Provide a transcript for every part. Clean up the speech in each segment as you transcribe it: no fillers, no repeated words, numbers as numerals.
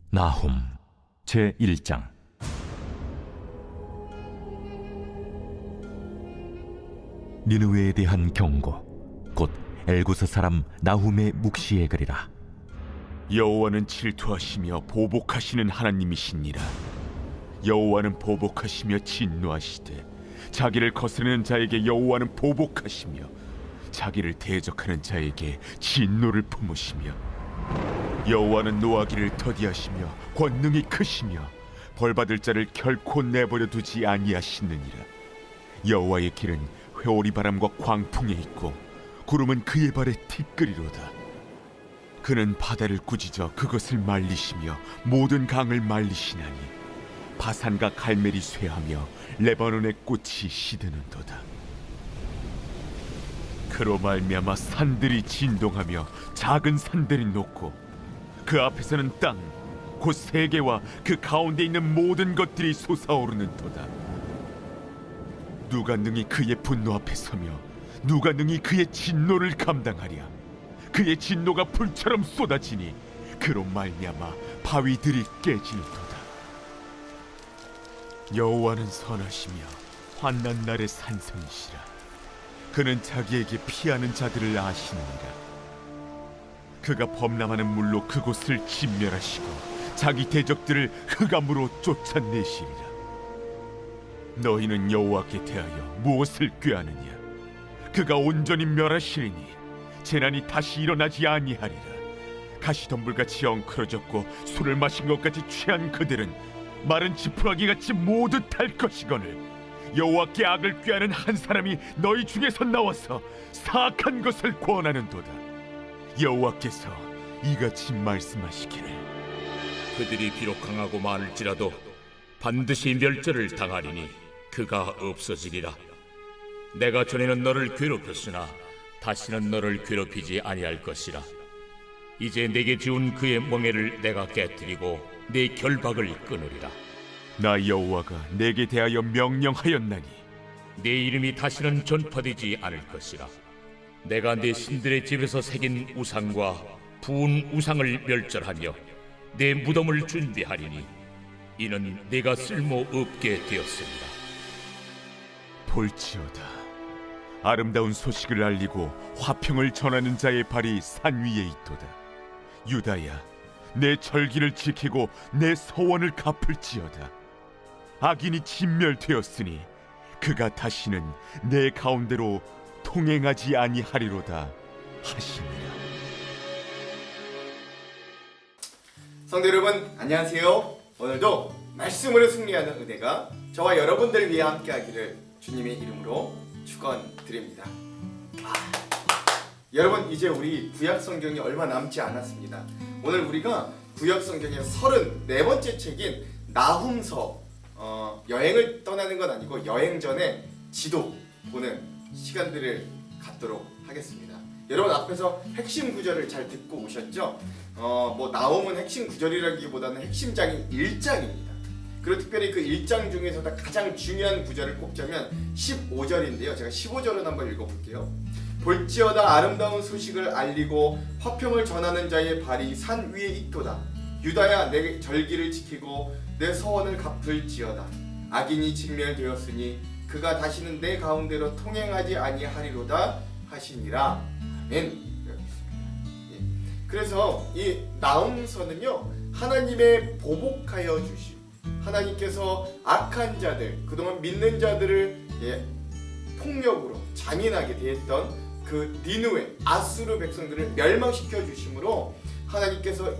나훔 제1장. 니느웨에 대한 경고, 곧 엘구스 사람 나훔의 묵시에 그리라. 여호와는 질투하시며 보복하시는 하나님이시니라. 여호와는 보복하시며 진노하시되 자기를 거스르는 자에게 여호와는 보복하시며 자기를 대적하는 자에게 진노를 품으시며, 여호와는 노하기를 더디하시며 권능이 크시며 벌받을 자를 결코 내버려 두지 아니하시느니라. 여호와의 길은 회오리 바람과 광풍에 있고 구름은 그의 발에 티끌이로다. 그는 바다를 꾸짖어 그것을 말리시며 모든 강을 말리시나니 바산과 갈멜이 쇠하며 레바논의 꽃이 시드는도다. 그로 말미암아 산들이 진동하며 작은 산들이 녹고 그 앞에서는 땅 곧 세계와 그 가운데 있는 모든 것들이 솟아오르는도다. 누가 능히 그의 분노 앞에 서며 누가 능히 그의 진노를 감당하랴. 그의 진노가 불처럼 쏟아지니 그로 말미암아 바위들이 깨지는도다. 여호와는 선하시며 환난 날에 산성이시라. 그는 자기에게 피하는 자들을 아시느니라. 그가 범람하는 물로 그곳을 진멸하시고 자기 대적들을 흑암으로 쫓아내시리라. 너희는 여호와께 대하여 무엇을 꾀하느냐? 그가 온전히 멸하시리니 재난이 다시 일어나지 아니하리라. 가시덤불같이 엉클어졌고 술을 마신 것 같이 취한 그들은 마른 지푸라기같이 모두 탈 것이거늘, 여호와께 악을 꾀하는 한 사람이 너희 중에서 나와서 사악한 것을 권하는도다. 여호와께서 이같이 말씀하시기를, 그들이 비록 강하고 많을지라도 반드시 멸절을 당하리니 그가 없어지리라. 내가 전에는 너를 괴롭혔으나 다시는 너를 괴롭히지 아니할 것이라. 이제 내게 지운 그의 멍에를 내가 깨뜨리고 내 결박을 끊으리라. 나 여호와가 내게 대하여 명령하였나니 내 이름이 다시는 전파되지 않을 것이라. 내가 내 신들의 집에서 새긴 우상과 부은 우상을 멸절하며 내 무덤을 준비하리니 이는 내가 쓸모없게 되었습니다. 볼지어다, 아름다운 소식을 알리고 화평을 전하는 자의 발이 산 위에 있도다. 유다야, 내 절기를 지키고 내 서원을 갚을지어다. 악인이 진멸되었으니 그가 다시는 내 가운데로 통행하지 아니하리로다 하시니라. 성도 여러분, 안녕하세요. 오늘도 말씀으로 승리하는 은혜가 저와 여러분들을 위해 함께하기를 주님의 이름으로 축원드립니다. 여러분, 이제 우리 구약 성경이 얼마 남지 않았습니다. 오늘 우리가 구약 성경의 34번째 책인 나훔서, 여행을 떠나는 건 아니고 여행 전에 지도 보는 시간들을 갖도록 하겠습니다. 여러분, 앞에서 핵심 구절을 잘 듣고 오셨죠? 나훔은 핵심 구절이라기보다는 핵심장인 1장입니다. 그리고 특별히 그 1장 중에서도 가장 중요한 구절을 꼽자면 15절인데요. 제가 15절을 한번 읽어볼게요. 볼지어다, 아름다운 소식을 알리고 화평을 전하는 자의 발이 산 위에 있도다. 유다야, 내 절기를 지키고 내 서원을 갚을지어다. 악인이 진멸되었으니 그가 다시는 내 가운데로 통행하지 아니하리로다 하시니라. 아멘. 그래서 이 나훔서는요, 하나님의 보복하여 주심, 하나님께서 악한 자들, 그동안 믿는 자들을 폭력으로 잔인하게 대했던 그 니느웨, 아수르 백성들을 멸망시켜 주심으로 하나님께서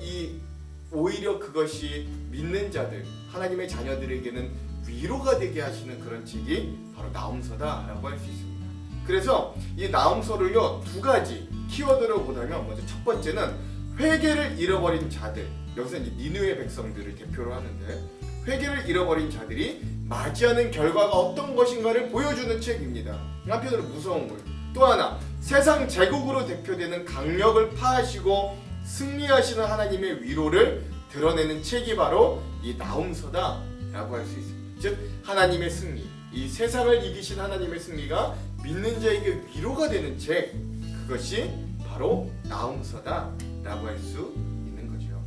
오히려 그것이 믿는 자들, 하나님의 자녀들에게는 위로가 되게 하시는 그런 책이 바로 나훔서다라고 할 수 있습니다. 그래서 이 나훔서를요, 두 가지 키워드로 보자면, 먼저 첫 번째는 회개를 잃어버린 자들, 여기서 이제 니느웨 백성들을 대표로 하는데, 회개를 잃어버린 자들이 맞이하는 결과가 어떤 것인가를 보여주는 책입니다. 한편으로 무서운 물, 또 하나 세상 제국으로 대표되는 강력을 파하시고 승리하시는 하나님의 위로를 드러내는 책이 바로 이 나훔서다라고 할 수 있습니다. 즉, 하나님의 승리, 이 세상을 이기신 하나님의 승리가 믿는 자에게 위로가 되는 책, 그것이 바로 나훔서다라고 할 수 있는 거죠.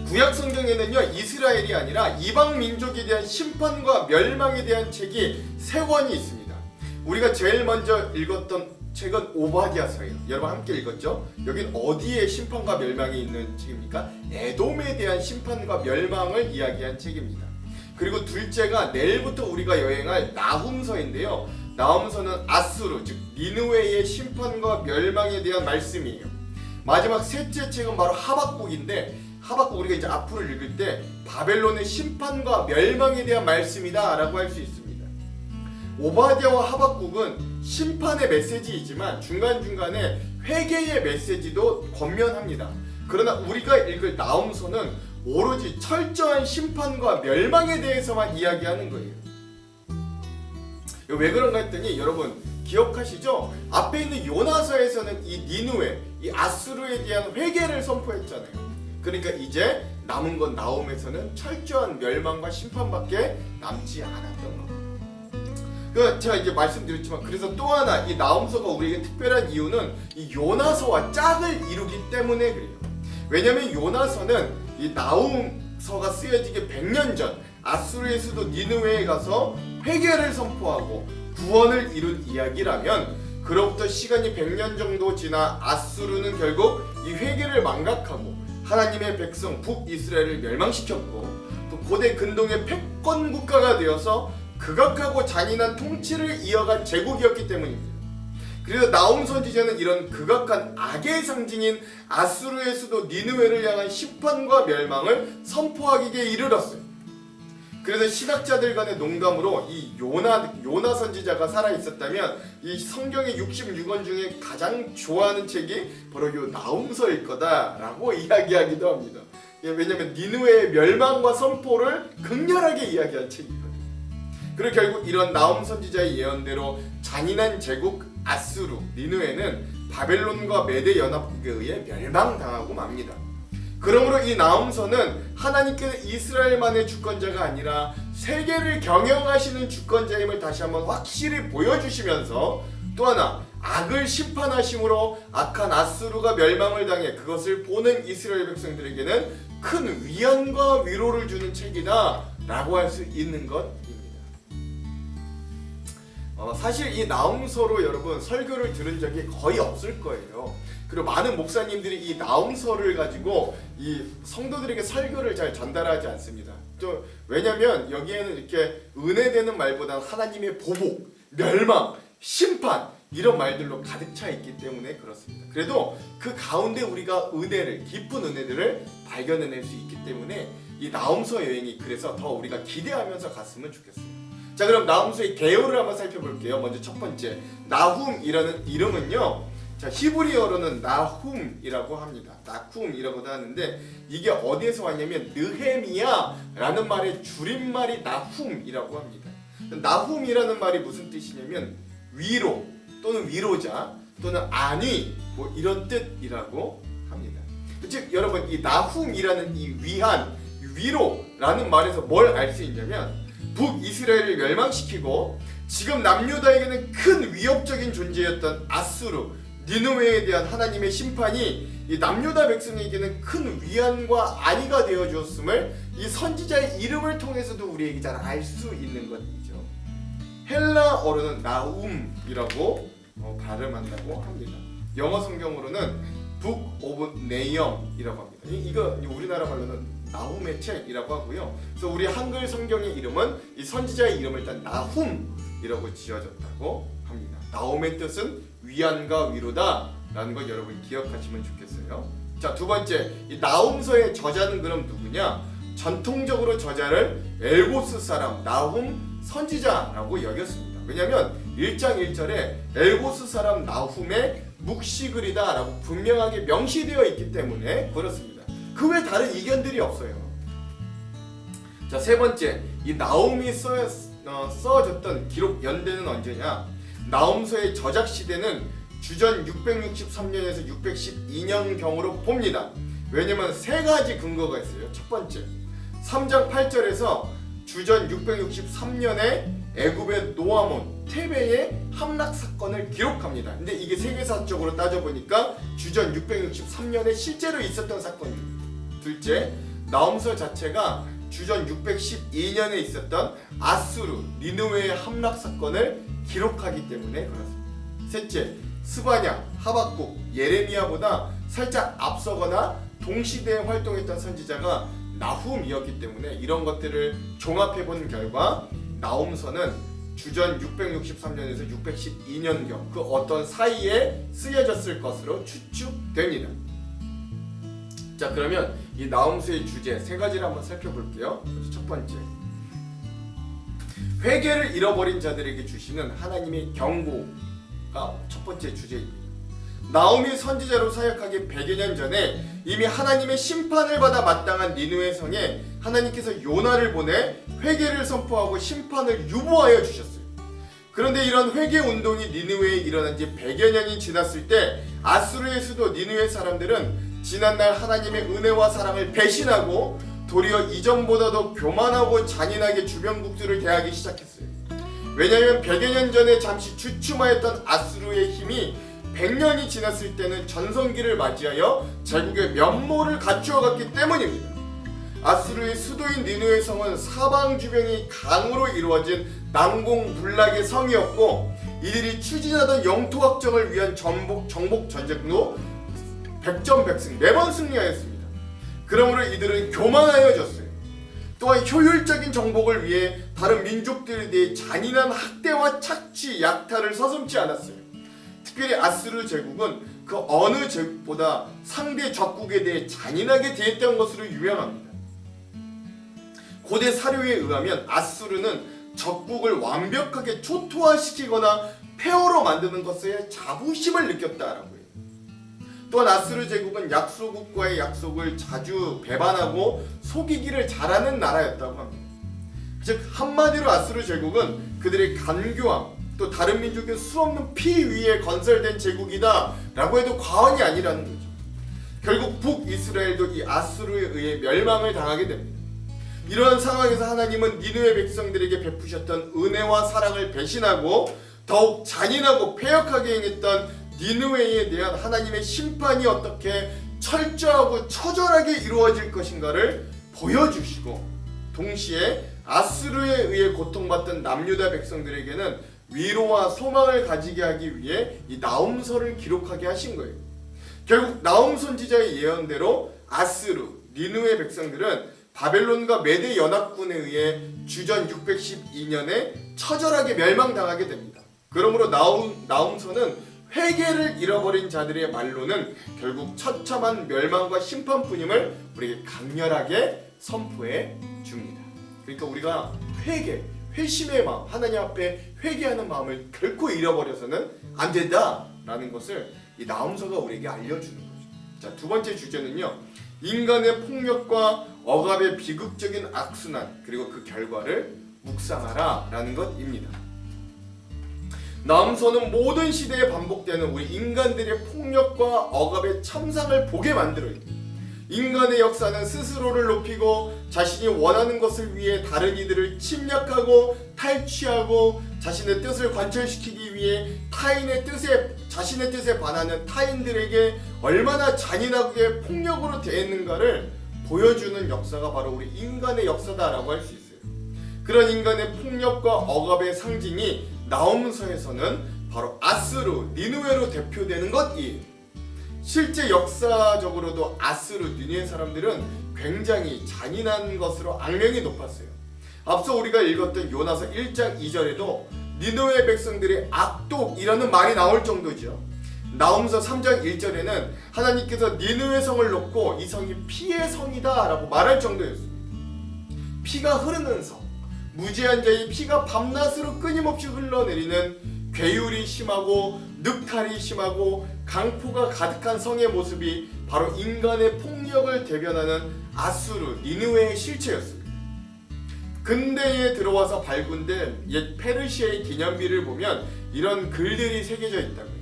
구약 성경에는요, 이스라엘이 아니라 이방 민족에 대한 심판과 멸망에 대한 책이 3권이 있습니다. 우리가 제일 먼저 읽었던 책은 오바댜서예요. 여러분 함께 읽었죠? 여긴 어디에 심판과 멸망이 있는 책입니까? 에돔에 대한 심판과 멸망을 이야기한 책입니다. 그리고 둘째가 내일부터 우리가 여행할 나훔서인데요. 나훔서는 아수르, 즉 니느웨의 심판과 멸망에 대한 말씀이에요. 마지막 셋째 책은 바로 하박국인데, 하박국 우리가 이제 앞으로 읽을 때 바벨론의 심판과 멸망에 대한 말씀이다 라고 할 수 있습니다. 오바댜와 하박국은 심판의 메시지이지만 중간중간에 회개의 메시지도 권면합니다. 그러나 우리가 읽을 나훔서는 오로지 철저한 심판과 멸망에 대해서만 이야기하는 거예요. 왜 그런가 했더니 여러분 기억하시죠? 앞에 있는 요나서에서는 이 니느웨, 이 아수르에 대한 회개를 선포했잖아요. 그러니까 이제 남은 건 나훔에서는 철저한 멸망과 심판밖에 남지 않았던 겁니다. 제가 이제 말씀드렸지만 그래서 또 하나 이 나훔서가 우리에게 특별한 이유는 이 요나서와 짝을 이루기 때문에 그래요. 왜냐하면 요나서는 이 나훔서가 쓰여지기 100년 전 아수르의 수도 니느웨에 가서 회개를 선포하고 구원을 이룬 이야기라면, 그로부터 시간이 100년 정도 지나 아수르는 결국 이 회개를 망각하고 하나님의 백성 북이스라엘을 멸망시켰고 또 고대 근동의 패권 국가가 되어서 극악하고 잔인한 통치를 이어간 제국이었기 때문입니다. 그래서 나훔 선지자는 이런 극악한 악의 상징인 아수르의 수도 니느웨를 향한 심판과 멸망을 선포하기에 이르렀어요. 그래서 신학자들 간의 농담으로 이 요나 선지자가 살아 있었다면 이 성경의 66권 중에 가장 좋아하는 책이 바로 요 나훔서일 거다라고 이야기하기도 합니다. 왜냐하면 니느웨의 멸망과 선포를 극렬하게 이야기한 책이거든요. 그리고 결국 이런 나훔 선지자의 예언대로 잔인한 제국 아수르, 니느웨는 바벨론과 메대 연합국에 의해 멸망당하고 맙니다. 그러므로 이 나훔서는 하나님께서 이스라엘만의 주권자가 아니라 세계를 경영하시는 주권자임을 다시 한번 확실히 보여주시면서, 또 하나 악을 심판하심으로 악한 아수르가 멸망을 당해 그것을 보는 이스라엘 백성들에게는 큰 위안과 위로를 주는 책이다 라고 할 수 있는 것입니다. 사실 이 나훔서로 여러분 설교를 들은 적이 거의 없을 거예요. 그리고 많은 목사님들이 이 나훔서를 가지고 이 성도들에게 설교를 잘 전달하지 않습니다. 또 왜냐면 여기에는 이렇게 은혜되는 말보다 하나님의 보복, 멸망, 심판 이런 말들로 가득 차 있기 때문에 그렇습니다. 그래도 그 가운데 우리가 은혜를, 깊은 은혜들을 발견해낼 수 있기 때문에 이 나훔서 여행이 그래서 더 우리가 기대하면서 갔으면 좋겠어요. 자, 그럼 나훔서의 개요를 한번 살펴볼게요. 먼저 첫 번째, 나훔이라는 이름은요, 자, 히브리어로는 나훔이라고 합니다. 나훔이라고도 하는데 이게 어디에서 왔냐면 느헤미야라는 말의 줄임말이 나훔이라고 합니다. 나훔이라는 말이 무슨 뜻이냐면 위로 또는 위로자 또는 안위 뭐 이런 뜻이라고 합니다. 즉 여러분 이 나훔이라는 이 위안, 위로라는 말에서 뭘 알 수 있냐면 북이스라엘을 멸망시키고 지금 남유다에게는 큰 위협적인 존재였던 아수르, 니느웨에 대한 하나님의 심판이 이 남유다 백성에게는 큰 위안과 안위가 되어 주었음을 이 선지자의 이름을 통해서도 우리에게 잘 알 수 있는 것이죠. 헬라어로는 나움이라고 발음한다고 합니다. 영어 성경으로는 Book of Nahum이라고 합니다. 이거 우리나라 말로는 나훔의 책이라고 하고요. 그래서 우리 한글 성경의 이름은 이 선지자의 이름을 일단 나훔이라고 지어졌다고 합니다. 나훔의 뜻은 위안과 위로다라는 걸 여러분 기억하시면 좋겠어요. 자, 두 번째, 이 나훔서의 저자는 그럼 누구냐? 전통적으로 저자를 엘고스 사람 나훔 선지자라고 여겼습니다. 왜냐하면 1장 1절에 엘고스 사람 나훔의 묵시글이다 라고 분명하게 명시되어 있기 때문에 그렇습니다. 그 외 다른 이견들이 없어요. 자, 세 번째, 이 나훔이 써졌던 기록 연대는 언제냐? 나훔서의 저작 시대는 주전 663년에서 612년경으로 봅니다. 왜냐면 세 가지 근거가 있어요. 첫 번째, 3장 8절에서 주전 663년에 애굽의 노아몬, 테베의 함락 사건을 기록합니다. 근데 이게 세계사적으로 따져보니까 주전 663년에 실제로 있었던 사건입니다. 둘째, 나홈서 자체가 주전 612년에 있었던 아수르 니느웨의 함락 사건을 기록하기 때문에 그렇습니다. 셋째, 스바냐, 하박국, 예레미야보다 살짝 앞서거나 동시대에 활동했던 선지자가 나훔이었기 때문에 이런 것들을 종합해본 결과 나홈서는 주전 663년에서 612년경 그 어떤 사이에 쓰여졌을 것으로 추측됩니다. 자, 그러면 이 나홈서의 주제 세 가지를 한번 살펴볼게요. 먼저 첫 번째, 회개를 잃어버린 자들에게 주시는 하나님의 경고가 첫 번째 주제입니다. 나홈이 선지자로 사역하기 100여 년 전에 이미 하나님의 심판을 받아 마땅한 니느웨 성에 하나님께서 요나를 보내 회개를 선포하고 심판을 유보하여 주셨어요. 그런데 이런 회개 운동이 니느웨에 일어난 지 100여 년이 지났을 때 아수르의 수도 니느웨 사람들은 지난날 하나님의 은혜와 사랑을 배신하고 도리어 이전보다도 교만하고 잔인하게 주변국들을 대하기 시작했어요. 왜냐하면 100여 년 전에 잠시 주춤하였던 아수르의 힘이 100년이 지났을 때는 전성기를 맞이하여 제국의 면모를 갖추어갔기 때문입니다. 아수르의 수도인 니느웨 성은 사방 주변이 강으로 이루어진 난공불락의 성이었고 이들이 추진하던 영토 확정을 위한 정복 전쟁도 백전백승 매번 승리하였습니다. 그러므로 이들은 교만하여졌어요. 또한 효율적인 정복을 위해 다른 민족들에 대해 잔인한 학대와 착취, 약탈을 서슴지 않았어요. 특별히 아수르 제국은 그 어느 제국보다 상대 적국에 대해 잔인하게 대했던 것으로 유명합니다. 고대 사료에 의하면 아수르는 적국을 완벽하게 초토화시키거나 폐허로 만드는 것에 자부심을 느꼈다라고 해요. 또한 아수르 제국은 약소국과의 약속을 자주 배반하고 속이기를 잘하는 나라였다고 합니다. 즉 한마디로 아수르 제국은 그들의 간교함, 또 다른 민족의 수없는 피 위에 건설된 제국이다 라고 해도 과언이 아니라는 거죠. 결국 북이스라엘도 이 아수르에 의해 멸망을 당하게 됩니다. 이러한 상황에서 하나님은 니느웨 백성들에게 베푸셨던 은혜와 사랑을 배신하고 더욱 잔인하고 패역하게 행했던 니느웨에 대한 하나님의 심판이 어떻게 철저하고 처절하게 이루어질 것인가를 보여주시고 동시에 아수르에 의해 고통받던 남유다 백성들에게는 위로와 소망을 가지게 하기 위해 이 나홈서를 기록하게 하신 거예요. 결국 나홈 선지자의 예언대로 아수르, 니느웨 백성들은 바벨론과 메대 연합군에 의해 주전 612년에 처절하게 멸망당하게 됩니다. 그러므로 나홈서는 회개를 잃어버린 자들의 말로는 결국 처참한 멸망과 심판뿐임을 우리에게 강렬하게 선포해 줍니다. 그러니까 우리가 회심의 마음, 하나님 앞에 회개하는 마음을 결코 잃어버려서는 안 된다라는 것을 이 나홈서가 우리에게 알려주는 거죠. 자, 두 번째 주제는요, 인간의 폭력과 억압의 비극적인 악순환 그리고 그 결과를 묵상하라라는 것입니다. 나홈서는 모든 시대에 반복되는 우리 인간들의 폭력과 억압의 참상을 보게 만들어요. 인간의 역사는 스스로를 높이고 자신이 원하는 것을 위해 다른 이들을 침략하고 탈취하고 자신의 뜻을 관철시키기 위해 자신의 뜻에 반하는 타인들에게 얼마나 잔인하게 폭력으로 대했는가를 보여주는 역사가 바로 우리 인간의 역사다라고 할 수 있어요. 그런 인간의 폭력과 억압의 상징이 나홈서에서는 바로 아수르, 니느웨로 대표되는 것이에요. 실제 역사적으로도 아수르, 니느웨 사람들은 굉장히 잔인한 것으로 악명이 높았어요. 앞서 우리가 읽었던 요나서 1장 2절에도 니느웨 백성들의 악독이라는 말이 나올 정도죠. 나홈서 3장 1절에는 하나님께서 니느웨 성을 놓고 이 성이 피의 성이다 라고 말할 정도였습니다. 피가 흐르는 성, 무지한 자의 피가 밤낮으로 끊임없이 흘러내리는 괴율이 심하고 늑탈이 심하고 강포가 가득한 성의 모습이 바로 인간의 폭력을 대변하는 아수르, 니느웨의 실체였습니다. 근대에 들어와서 발굴된 옛 페르시아의 기념비를 보면 이런 글들이 새겨져 있다고요.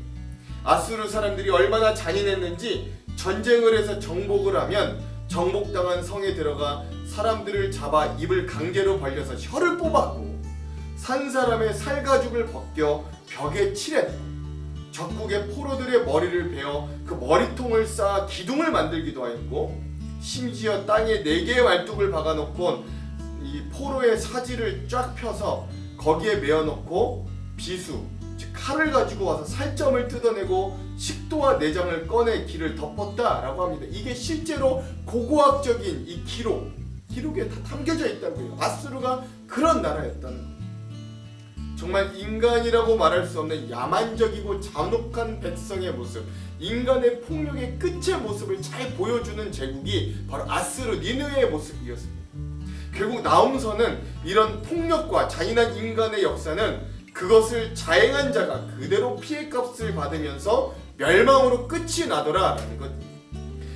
아수르 사람들이 얼마나 잔인했는지 전쟁을 해서 정복을 하면 정복당한 성에 들어가 사람들을 잡아 입을 강제로 벌려서 혀를 뽑았고 산 사람의 살가죽을 벗겨 벽에 칠했고 적국의 포로들의 머리를 베어 그 머리통을 쌓아 기둥을 만들기도 하였고 심지어 땅에 4개의 말뚝을 박아놓고 이 포로의 사지를 쫙 펴서 거기에 메어놓고 비수, 즉 칼을 가지고 와서 살점을 뜯어내고 식도와 내장을 꺼내 기를 덮었다라고 합니다. 이게 실제로 고고학적인 이 기록에 다 담겨져 있다고요. 아수르가 그런 나라였다는 거예요. 정말 인간이라고 말할 수 없는 야만적이고 잔혹한 백성의 모습, 인간의 폭력의 끝의 모습을 잘 보여주는 제국이 바로 아수르 니느웨의 모습이었습니다. 결국 나움서는 이런 폭력과 잔인한 인간의 역사는 그것을 자행한 자가 그대로 피해값을 받으면서 멸망으로 끝이 나더라라는 것.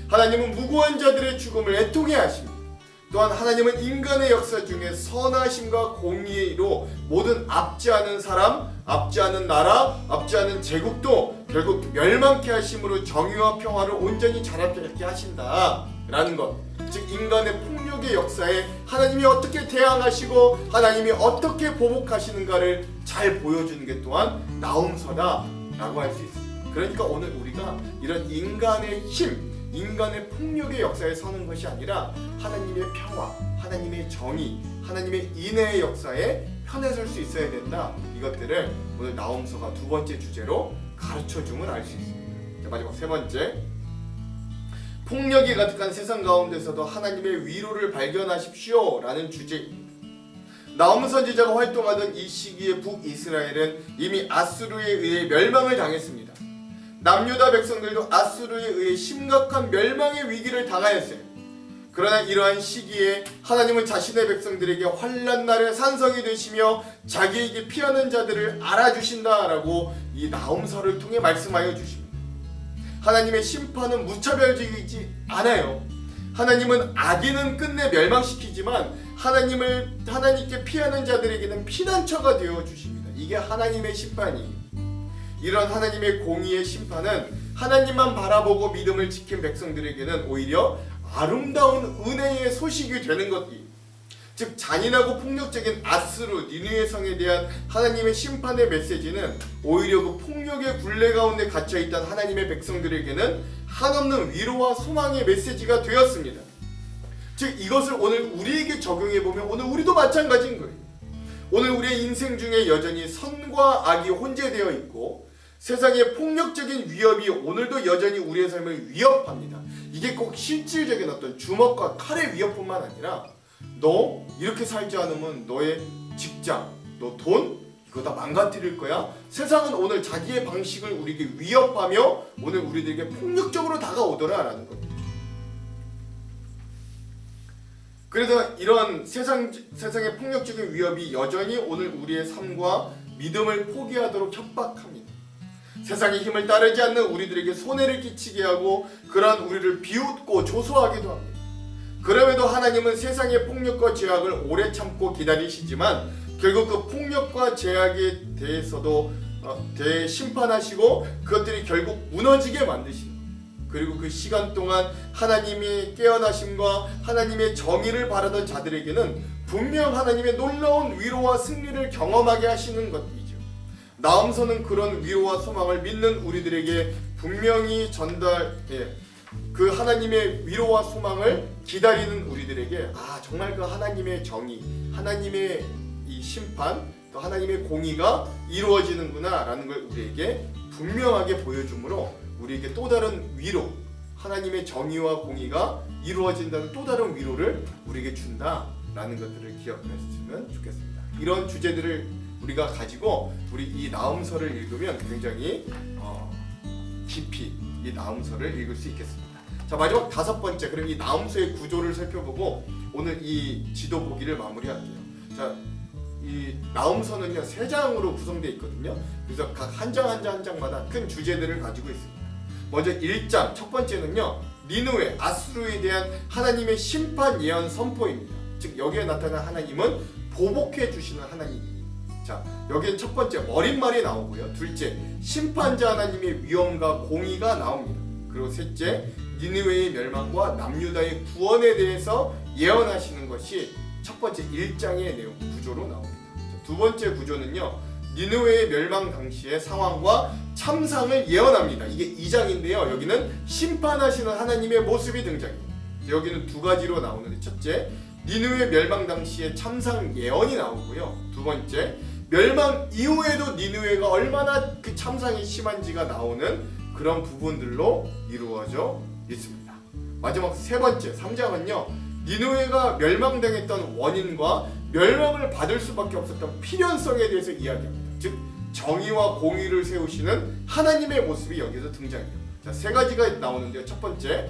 하나님은 무고한 자들의 죽음을 애통해 하십니다. 또한 하나님은 인간의 역사 중에 선하심과 공의로 모든 압제하는 사람, 압제하는 나라, 압제하는 제국도 결국 멸망케 하심으로 정의와 평화를 온전히 자라게 하신다라는 것. 즉 인간의 폭력의 역사에 하나님이 어떻게 대항하시고 하나님이 어떻게 보복하시는가를 잘 보여주는 게 또한 나움서다라고 할 수 있습니다. 그러니까 오늘 우리가 이런 인간의 힘, 인간의 폭력의 역사에 서는 것이 아니라 하나님의 평화, 하나님의 정의, 하나님의 인애의 역사에 편에 설 수 있어야 된다. 이것들을 오늘 나움서가 두 번째 주제로 가르쳐줌을 알 수 있습니다. 자, 마지막 세 번째, 폭력이 가득한 세상 가운데서도 하나님의 위로를 발견하십시오 라는 주제입니다. 나움 선지자가 활동하던 이 시기에 북이스라엘은 이미 아수르에 의해 멸망을 당했습니다. 남유다 백성들도 아수르에 의해 심각한 멸망의 위기를 당하였어요. 그러나 이러한 시기에 하나님은 자신의 백성들에게 환난 날의 산성이 되시며 자기에게 피하는 자들을 알아주신다라고 이 나움서를 통해 말씀하여 주십니다. 하나님의 심판은 무차별적이지 않아요. 하나님은 악인은 끝내 멸망시키지만 하나님께 피하는 자들에게는 피난처가 되어 주십니다. 이게 하나님의 심판이에요. 이런 하나님의 공의의 심판은 하나님만 바라보고 믿음을 지킨 백성들에게는 오히려 아름다운 은혜의 소식이 되는 것이에요. 즉 잔인하고 폭력적인 아수르 니느웨 성에 대한 하나님의 심판의 메시지는 오히려 그 폭력의 굴레 가운데 갇혀있던 하나님의 백성들에게는 한없는 위로와 소망의 메시지가 되었습니다. 즉 이것을 오늘 우리에게 적용해보면 오늘 우리도 마찬가지인 거예요. 오늘 우리의 인생 중에 여전히 선과 악이 혼재되어 있고 세상의 폭력적인 위협이 오늘도 여전히 우리의 삶을 위협합니다. 이게 꼭 실질적인 어떤 주먹과 칼의 위협뿐만 아니라 너 이렇게 살지 않으면 너의 직장, 너 돈 이거 다 망가뜨릴 거야. 세상은 오늘 자기의 방식을 우리에게 위협하며 오늘 우리들에게 폭력적으로 다가오더라라는 겁니다. 그래서 이런 세상의 폭력적인 위협이 여전히 오늘 우리의 삶과 믿음을 포기하도록 협박합니다. 세상의 힘을 따르지 않는 우리들에게 손해를 끼치게 하고 그러한 우리를 비웃고 조소하기도 합니다. 그럼에도 하나님은 세상의 폭력과 죄악을 오래 참고 기다리시지만 결국 그 폭력과 죄악에 대해서도 대심판하시고 그것들이 결국 무너지게 만드시는 거예요. 그리고 그 시간 동안 하나님이 깨어나심과 하나님의 정의를 바라던 자들에게는 분명 하나님의 놀라운 위로와 승리를 경험하게 하시는 것이죠. 나움서는 그런 위로와 소망을 믿는 우리들에게 분명히 그 하나님의 위로와 소망을 기다리는 우리들에게 정말 그 하나님의 정의, 하나님의 이 심판, 또 하나님의 공의가 이루어지는구나 라는 걸 우리에게 분명하게 보여주므로 우리에게 또 다른 위로, 하나님의 정의와 공의가 이루어진다는 또 다른 위로를 우리에게 준다라는 것들을 기억했으면 좋겠습니다. 이런 주제들을 우리가 가지고 우리 이 나움서를 읽으면 굉장히 깊이 이 나움서를 읽을 수 있겠습니다. 자, 마지막 다섯 번째, 그럼 이 나움서의 구조를 살펴보고 오늘 이 지도 보기를 마무리할게요. 자, 이 나움서는요 3장으로 구성되어 있거든요. 그래서 각 한 장 한 장마다 큰 주제들을 가지고 있습니다. 먼저 1장 첫 번째는요 니느웨 아수르에 대한 하나님의 심판 예언 선포입니다. 즉 여기에 나타난 하나님은 보복해 주시는 하나님입니다. 자, 여기엔 첫 번째 머릿말이 나오고요. 둘째 심판자 하나님의 위엄과 공의가 나옵니다. 그리고 셋째 니느웨의 멸망과 남유다의 구원에 대해서 예언하시는 것이 첫 번째 1장의 내용 구조로 나옵니다. 자, 두 번째 구조는요 니느웨의 멸망 당시의 상황과 참상을 예언합니다. 이게 2장인데요 여기는 심판하시는 하나님의 모습이 등장합니다. 여기는 두 가지로 나오는데, 첫째, 니느웨 멸망 당시에 참상 예언이 나오고요. 두 번째, 멸망 이후에도 니느웨가 얼마나 그 참상이 심한지가 나오는 그런 부분들로 이루어져 있습니다. 마지막 세 번째 3장은요, 니느웨가 멸망당했던 원인과 멸망을 받을 수밖에 없었던 필연성에 대해서 이야기합니다. 즉 정의와 공의를 세우시는 하나님의 모습이 여기서 등장해요. 자, 세 가지가 나오는데요. 첫 번째,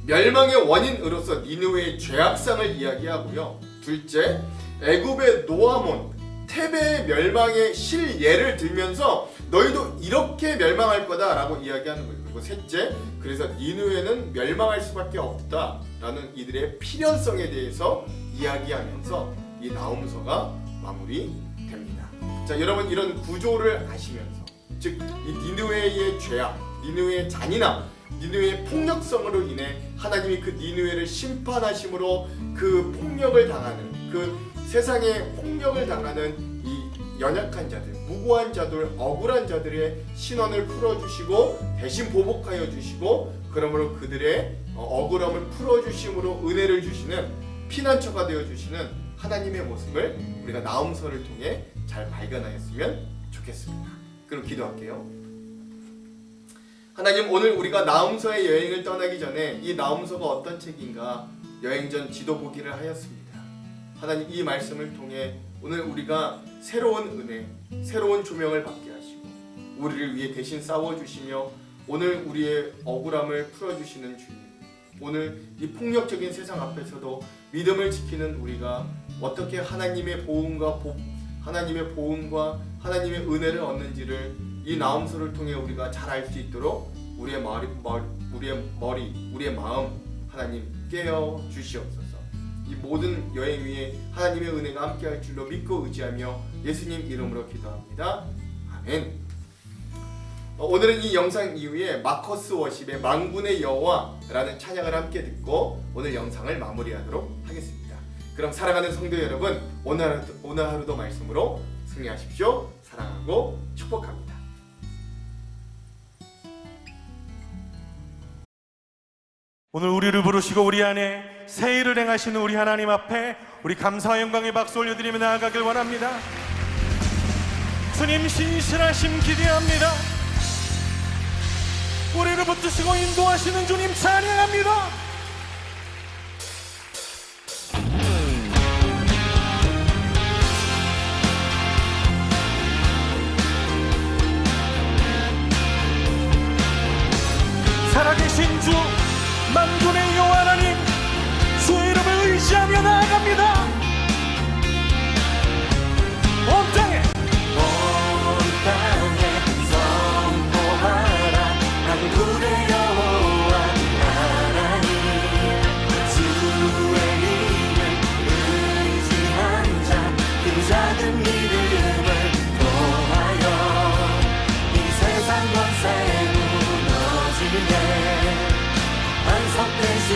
멸망의 원인으로서 니느웨의 죄악상을 이야기하고요. 둘째, 애굽의 노아몬 테베의 멸망의 실예를 들면서 너희도 이렇게 멸망할 거다라고 이야기하는 거예요. 그리고 셋째, 그래서 니느웨는 멸망할 수밖에 없다라는 이들의 필연성에 대해서 이야기하면서 이 나훔서가 마무리됩니다. 자, 여러분 이런 구조를 아시면서, 즉 이 니느웨의 죄악, 니느웨의 잔인함, 니느웨의 폭력성으로 인해 하나님이 그 니느웨를 심판하심으로 그 폭력을 당하는, 그 세상에 폭력을 당하는 이 연약한 자들, 무고한 자들, 억울한 자들의 신원을 풀어주시고 대신 보복하여 주시고, 그러므로 그들의 억울함을 풀어주심으로 은혜를 주시는 피난처가 되어주시는 하나님의 모습을 우리가 나훔서를 통해 잘 발견하였으면 좋겠습니다. 그럼 기도할게요. 하나님, 오늘 우리가 나훔서의 여행을 떠나기 전에 이 나훔서가 어떤 책인가 여행 전 지도 보기를 하였습니다. 하나님, 이 말씀을 통해 오늘 우리가 새로운 은혜, 새로운 조명을 받게 하시고 우리를 위해 대신 싸워주시며 오늘 우리의 억울함을 풀어주시는 주님, 오늘 이 폭력적인 세상 앞에서도 믿음을 지키는 우리가 어떻게 하나님의 보응과 하나님의 은혜를 얻는지를 이 나훔서를 통해 우리가 잘 알 수 있도록 우리의 마음 하나님 깨어 주시옵소서. 이 모든 여행 위에 하나님의 은혜가 함께할 줄로 믿고 의지하며 예수님 이름으로 기도합니다. 아멘. 오늘은 이 영상 이후에 마커스 워십의 만군의 여호와라는 찬양을 함께 듣고 오늘 영상을 마무리하도록 하겠습니다. 그럼 사랑하는 성도 여러분, 오늘 하루도 말씀으로 승리하십시오. 사랑하고 축복합니다. 오늘 우리를 부르시고 우리 안에 새 일을 행하시는 우리 하나님 앞에 우리 감사와 영광의 박수 올려드리며 나아가길 원합니다. 주님 신실하심 기대합니다. 우리를 붙드시고 인도하시는 주님 찬양합니다. 살아계신 주 만군의 여호와 하나님, 주의 이름을 의지하며 나아갑니다. 온 땅에 선포하라 만군의 여호와 하나님, 주의 이름을 의지한 자, 그 작은 믿음을 통하여 이 세상 권세 무너지게 반석되시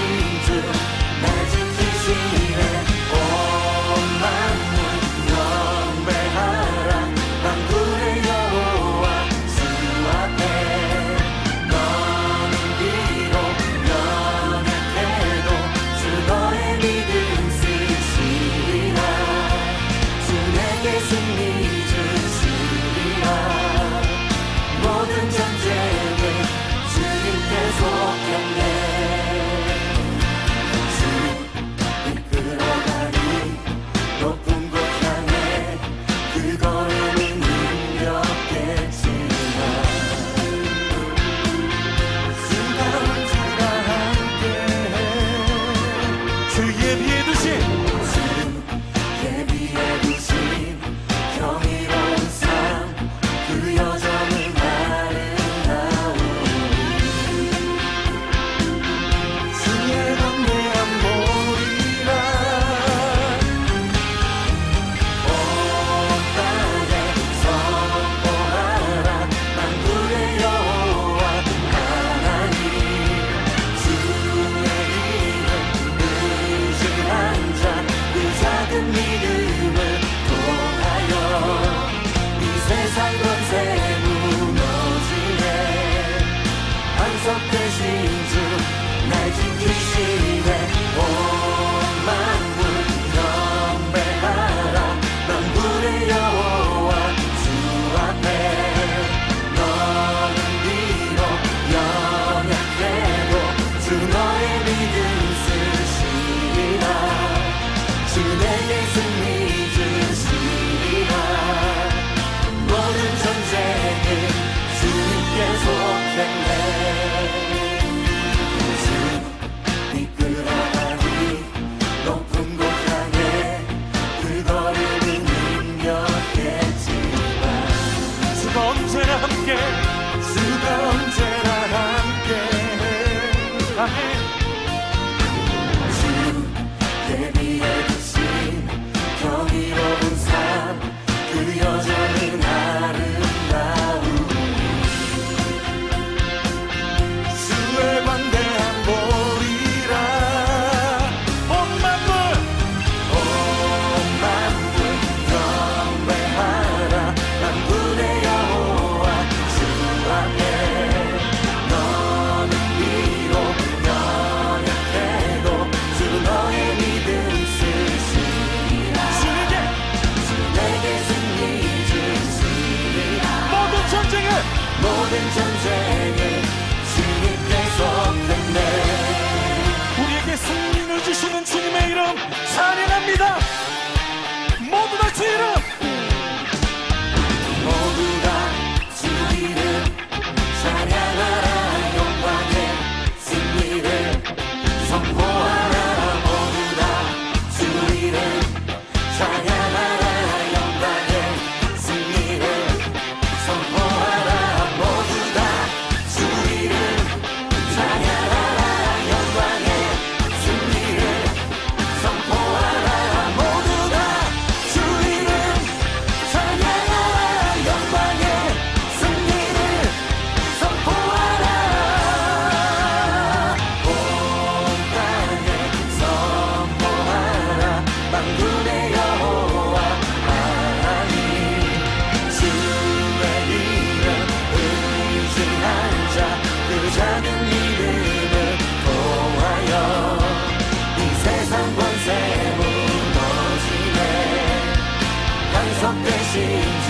진정